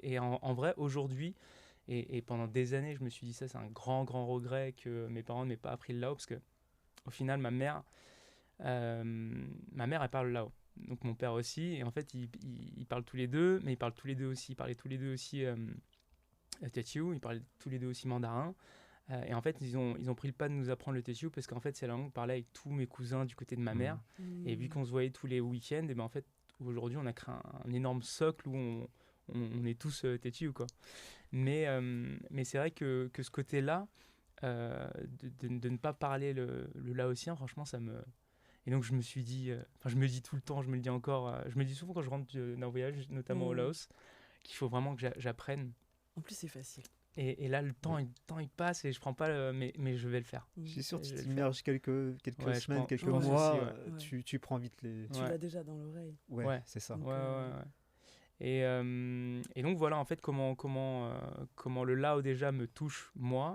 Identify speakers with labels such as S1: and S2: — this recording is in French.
S1: Et en vrai, aujourd'hui, et pendant des années, je me suis dit ça, c'est un grand, grand regret que mes parents ne m'aient pas appris le lao, parce que au final, elle parle lao. Donc mon père aussi, et en fait, ils parlent tous les deux, mais ils parlent tous les deux aussi, ils parlaient tous les deux aussi Teochew, ils parlaient tous les deux aussi mandarin. Et en fait, ils ont pris le pas de nous apprendre le Teochew parce qu'en fait, c'est la langue parlée avec tous mes cousins du côté de ma mère. Et vu qu'on se voyait tous les week-ends, et ben en fait, aujourd'hui, on a créé un énorme socle où on est tous Teochew, quoi. Mais c'est vrai que ce côté-là, de ne pas parler le laotien, franchement, ça me. Et donc, je me suis dit, enfin, je me dis tout le temps, je me le dis encore, je me dis souvent quand je rentre d'un voyage, notamment au Laos, qu'il faut vraiment que j'apprenne.
S2: En plus, c'est facile.
S1: Et là,
S3: Oui.
S1: le temps il passe et je prends pas mais je vais le faire.
S3: Je suis sûr que
S1: Je
S3: tu
S1: vais le faire.
S3: t'immerges quelques
S1: Ouais,
S3: semaines, quelques
S1: je pense
S2: Ouais.
S1: aussi,
S3: mois,
S1: ouais.
S2: Ouais.
S3: tu prends vite les...
S2: Tu
S1: Ouais.
S2: l'as déjà dans l'oreille.
S3: Ouais,
S1: Ouais.
S3: c'est ça.
S2: Donc,
S1: Ouais, ouais, ouais. Et donc voilà, en fait, comment le Lao déjà me touche moi,